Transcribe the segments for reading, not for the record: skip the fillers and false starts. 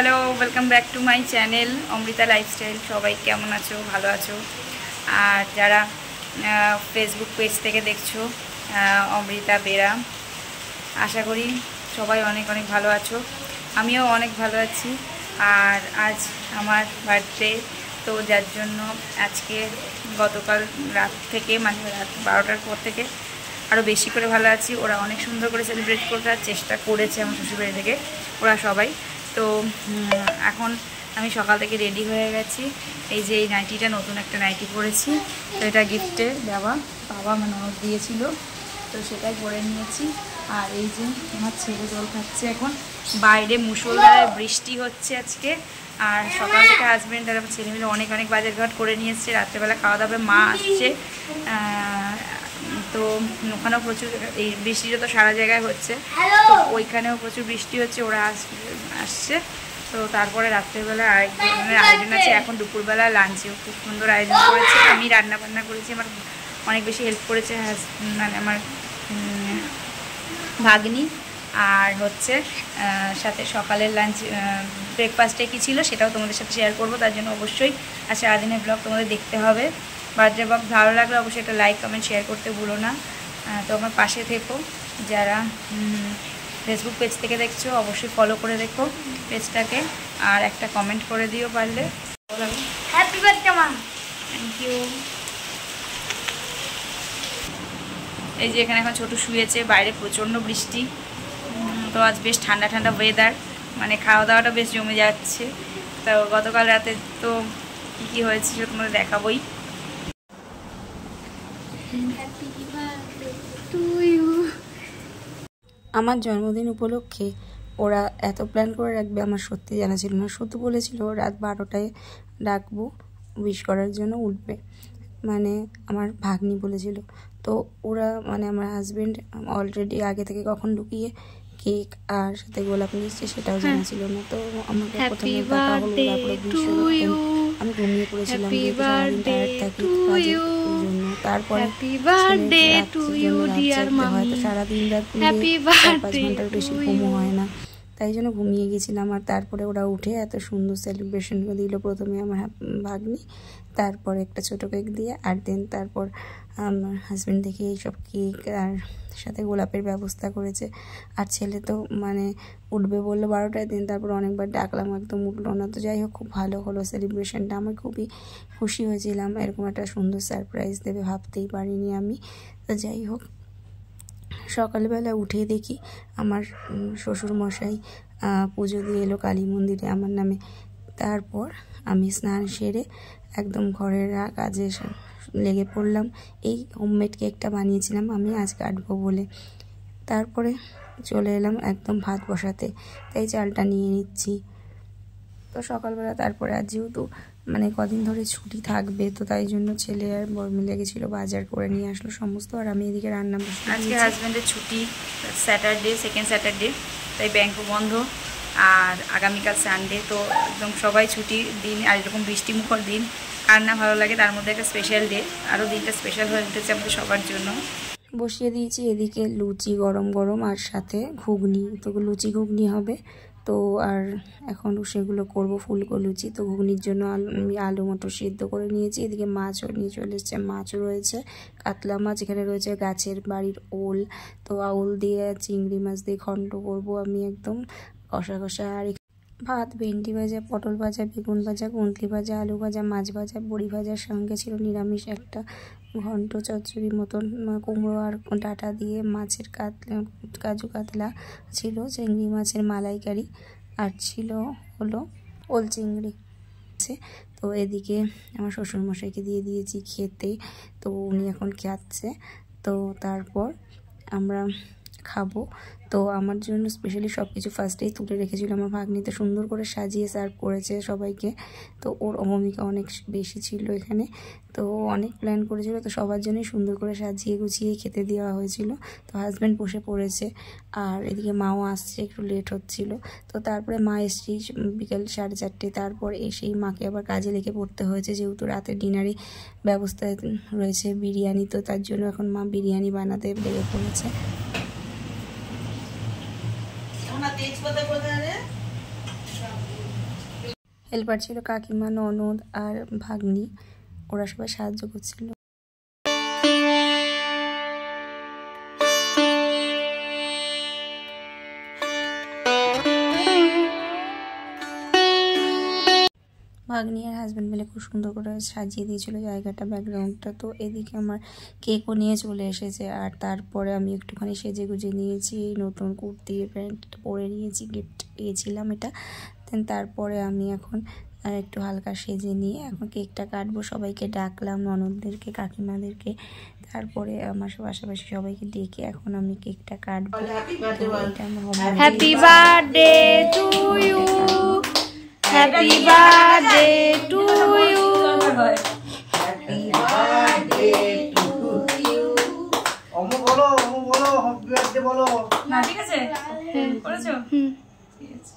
Hello, welcome back to my channel Amrita lifestyle. সবাই কেমন আছো? ভালো আছো? আর যারা ফেসবুক পেজ থেকে দেখছো অমৃতা বেরা, আশা করি সবাই অনেক অনেক ভালো আছো। আমিও অনেক ভালো আছি। আর আজ আমার বার্থডে, তো যার জন্য আজকে গতকাল রাত থেকে মানে রাত 12টার পর থেকে আরও বেশি করে ভালো আছি। ওরা অনেক সুন্দর করে সেলিব্রেট করার চেষ্টা করেছে আমার শ্বশুরবাড়ি থেকে, ওরা সবাই। তো এখন আমি সকাল থেকে রেডি হয়ে গেছি। এই যে এই নাইটিটা, নতুন একটা নাইটি পরেছি, তো এটা গিফটে দেওয়া, বাবা আমার ননদ দিয়েছিল, তো সেটাই পরে নিয়েছি। আর এই যে আমার ছেলে জল খাচ্ছে এখন। বাইরে মুষলধারে বৃষ্টি হচ্ছে আজকে। আর সকাল থেকে হাজব্যান্ড আর আমার ছেলে মিলে অনেক অনেক বাজারঘাট করে নিয়ে এসছে। রাত্রেবেলা খাওয়া দাওয়া, মা আসছে, তো ওখানেও প্রচুর, এই বৃষ্টিটা তো সারা জায়গায় হচ্ছে, তো ওইখানেও প্রচুর বৃষ্টি হচ্ছে। ওরা আসছে, তো তারপরে রাত্রেবেলা আরেক ধরনের আয়োজন আছে। এখন দুপুরবেলা লাঞ্চেও খুব সুন্দর আয়োজন করেছে। আমি রান্না বান্না করেছি, আমার অনেক বেশি হেল্প করেছে মানে আমার ভাগ্নি। আর হচ্ছে সাথে সকালের লাঞ্চ ব্রেকফাস্টে কী ছিল সেটাও তোমাদের সাথে শেয়ার করবো। তার জন্য অবশ্যই আর সারাদিনের ব্লগ তোমাদের দেখতে হবে। বার্থডে ব্লগ ভালো লাগলে অবশ্যই একটা লাইক কমেন্ট শেয়ার করতে ভুলো না। তো আমার পাশে থেকো। যারা ফেসবুক পেজ থেকে দেখছো অবশ্যই ফলো করে দেখো পেজটাকে, আর একটা কমেন্ট করে দিও পারলে। হ্যাপি বার্থডে মা। Thank you. এই যে এখানে এখন ছোটো শুয়েছে, বাইরে প্রচণ্ড বৃষ্টি, তো আজ বেশ ঠান্ডা ঠান্ডা ওয়েদার, মানে খাওয়া দাওয়াটা বেশ জমে যাচ্ছে। তো গতকাল রাতে তো কী কী হয়েছে সেটা তোমাদের দেখাবোই। আমার জন্মদিন উপলক্ষে ওরা এত প্ল্যান করে রাখবে আমার সত্যি জানা ছিল না। শুধু বলেছিল রাত 12টায় ডাকবো, উইশ করার জন্য উঠবে, মানে আমার ভাগ্নি বলেছিল। তো ওরা মানে আমার হাজব্যান্ড অলরেডি আগে থেকে কখন ঢুকিয়ে কেক আর সাথে গোলাপ নিয়েছে সেটাও জানা ছিল না। তো আমাকে প্রথমে ডাকা হলো, তারপরে আমি ঘুমিয়ে পড়েছিলাম, সারাদিন টায়ার্ড থাকি কাজের জন্য। তারপরে হয়তো সারাদিন রাত 4-5 ঘন্টার বেশি ঘুমও হয় না, তাই জন্য ঘুমিয়ে গেছিলাম। আর তারপরে ওরা উঠে এত সুন্দর সেলিব্রেশন দিল। প্রথমে আমার ভাগ্নি, তারপর একটা ছোটো কেক দিয়ে, আর দেন তারপর আমার হাজব্যান্ড দেখে এইসব কেক আর সাথে গোলাপের ব্যবস্থা করেছে। আর ছেলে তো মানে উঠবে বললো 12টায়, দিন তারপর অনেকবার ডাকলাম, একদম উঠলো না। তো যাই হোক, খুব ভালো হলো সেলিব্রেশনটা, আমি খুবই খুশি হয়েছিলাম। এরকম একটা সুন্দর সারপ্রাইজ দেবে ভাবতেই পারিনি আমি। তো যাই হোক, সকালবেলা উঠে দেখি আমার শ্বশুরমশাই পুজো দিয়ে এলো কালী মন্দিরে আমার নামে। তারপর আমি স্নান সেরে একদম ঘরের কাজে লেগে পড়লাম। এই হোমমেড কেকটা বানিয়েছিলাম আমি আজ কাটবো বলে। তারপরে চলে এলাম একদম ভাত বসাতে, তাই চালটা নিয়ে নিচ্ছি। তো সকালবেলা তারপরে আজ যেহেতু মানে কদিন ধরে ছুটি থাকবে, তো তাই জন্য ছেলে আর বর মিলে গেছিলো, বাজার করে নিয়ে আসলো সমস্ত। আর আমি এদিকে রান্না বসে। আজকে হাজব্যান্ডের ছুটি, স্যাটারডে, সেকেন্ড স্যাটারডে, তাই ব্যাংকও বন্ধ। আর আগামীকাল সানডে, তো একদম সবাই ছুটির দিন। আর এরকম বৃষ্টিমুখর দিন আর না ভালো লাগে, তার মধ্যে একটা স্পেশাল ডে, আরও দিনটা স্পেশাল হয়ে উঠেছে আমাদের সবার জন্য। বসিয়ে দিয়েছি এদিকে লুচি গরম গরম, আর সাথে ঘুগনি। তো লুচি ঘুগনি হবে, তো আর এখন সেগুলো করব, ফুলকো লুচি। তো ঘুগনির জন্য আমি আলু মটর সিদ্ধ করে নিয়েছি। এদিকে মাছও নিয়ে চলে এসেছে, মাছও রয়েছে, কাতলা মাছ। এখানে রয়েছে গাছের বাড়ির ওল, তো ওল দিয়ে চিংড়ি মাছ দিয়ে ঘন্ট করব আমি, একদম কষা কষা। আর ভাত, ভেন্ডি ভাজা, পটল ভাজা, বেগুন ভাজা, কুঁদলি ভাজা, আলু ভাজা, মাছ ভাজা, বড়ি ভাজার সঙ্গে ছিল নিরামিষ একটা ঘন্ট চচ্চড়ির মতন, কুমড়ো আর ডাঁটা দিয়ে মাছের কাজু কাতলা ছিল, চিংড়ি মাছের মালাইকারি, আর ছিল হলো ওল চিংড়ি। তো এদিকে আমার শ্বশুরমশাইকে দিয়ে দিয়েছি খেতে, তো উনি এখন খাচ্ছে। তো তারপর আমরা খাবো। তো আমার জন্য স্পেশালি সব কিছু ফার্স্টেই তুলে রেখেছিল আমার ভাগ্নিতে, সুন্দর করে সাজিয়ে সার্ভ করেছে সবাইকে। তো ওর ভূমিকা অনেক বেশি ছিল এখানে, তো অনেক প্ল্যান করেছিল, তো সবার জন্যই সুন্দর করে সাজিয়ে গুছিয়ে খেতে দেওয়া হয়েছিল। তো হাজব্যান্ড বসে পড়েছে, আর এদিকে মাও আসছে, একটু লেট হচ্ছিল। তো তারপরে মা এসেছি বিকেল 4:30, তারপর এসেই মাকে আবার কাজে লেগে পড়তে হয়েছে, যেহেতু রাতের ডিনারে ব্যবস্থা রয়েছে বিরিয়ানি, তো তার জন্য এখন মা বিরিয়ানি বানাতে লেগে পড়েছে। হেল্পার ছিল কাকিমা, ননদ আর ভাগ্নি, ওরা সবাই সাহায্য করছিল। ভাগ্নি আর হাজব্যান্ড মিলে খুব সুন্দর করে সাজিয়ে দিয়েছিল জায়গাটা, ব্যাকগ্রাউন্ডটা। তো এদিকে আমার কেকও নিয়ে চলে এসেছে, আর তারপরে আমি একটুখানি সেজে গুজে নিয়েছি, নতুন কুর্তি প্যান্টটা পরে নিয়েছি, গিফট পেয়েছিলাম এটা। দেন তারপরে আমি এখন একটু হালকা সেজে নিয়ে এখন কেকটা কাটবো। সবাইকে ডাকলাম, ননদদেরকে, কাকিমাদেরকে, তারপরে আমার পাশাপাশি সবাইকে ডেকে এখন আমি কেকটা কাটবো। Happy birthday to you, happy birthday to you, happy birthday to you. ওমো বলো, ওমো বলো, হ্যাপি বার্থডে বলো। না ঠিক আছে, করেছো? ঠিক আছে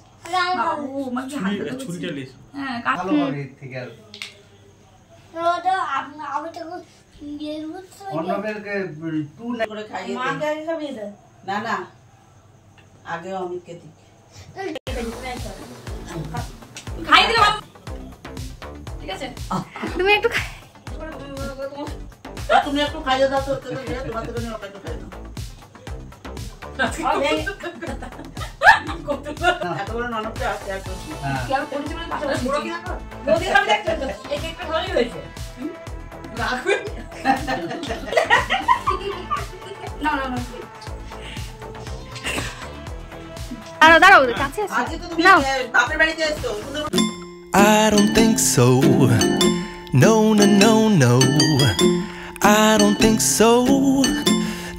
বাবু, আমার কি হাত ধরে ছুরিটা লিস। হ্যাঁ ভালো হবে এর থেকে আর রোদা আমি তো গেরু অন্যদেরকে টু না করে খাইয়ে দে। মা কে খাবি দে? না না, আগে অমিতকে দিই। খাই দিলে বাবু, ঠিক আছে? তুমি একটু তুমি একটু খাইয়ে দাও তো, তোমার থেকে নিয়ে একটু খাইয়ে দাও। এতগুলো ননদকে আসতে আর করছি। কি আর করছি মানে পাশাপাশি বড় কি না কর? নদী খাবি দেখতে তো। এই কেকটা ভালোই হয়েছে। রাখবে? না না না। দাঁড়াও কাছে আসো। আজকে তো তুমি বাপের বাড়িতে এসছো। I don't think so. No, no, no, no. I don't think so.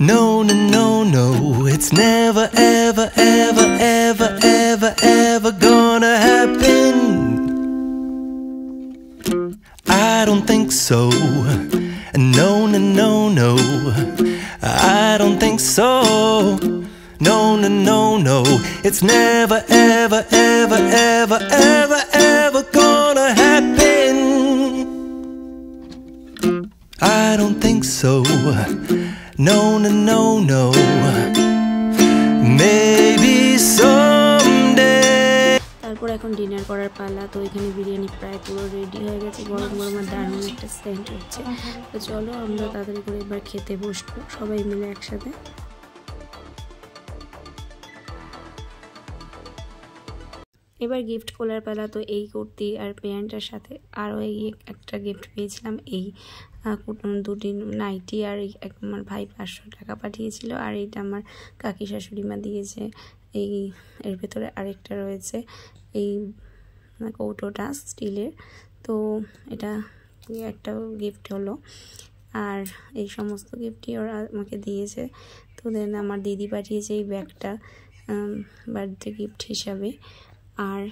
No, no, no, no. It's never, ever, ever, ever, ever, ever gonna happen. I don't think so. No, no, no, no. I don't think so. No, no, no, no. It's never, ever, ever, ever, ever, ever gonna happen. I don't think so. No, no, no, no. Maybe someday. তারপর এখন dinner করার পালা। তো এখানে বিরিয়ানি প্রায় পুরো ready হয়ে গেছে, গরম গরম আর দারুণ একটা সেন্ট হচ্ছে। তো চলো আমরা তাড়াতাড়ি করে এবার খেতে বসবো সবাই মিলে একসাথে। এবার গিফট খোলার পালা। তো এই কুর্তি আর প্যান্টের সাথে আরও এই একটা গিফট পেয়েছিলাম, এই দুটি নাইটি, আর আমার ভাই 500 টাকা পাঠিয়েছিল, আর এইটা আমার কাকি শাশুড়ি মা দিয়েছে। এই এর ভেতরে আরেকটা রয়েছে এই কৌটোটা স্টিলের। তো এটা একটা গিফট হলো, আর এই সমস্ত গিফটই ওরা আমাকে দিয়েছে। তো দেন আমার দিদি পাঠিয়েছে এই ব্যাগটা বার্থডে গিফট হিসাবে। আর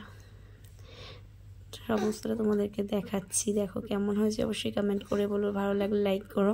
সমস্তটা তোমাদেরকে দেখাচ্ছি, দেখো কেমন হয়েছে অবশ্যই কমেন্ট করে বলো, ভালো লাগলে লাইক করো।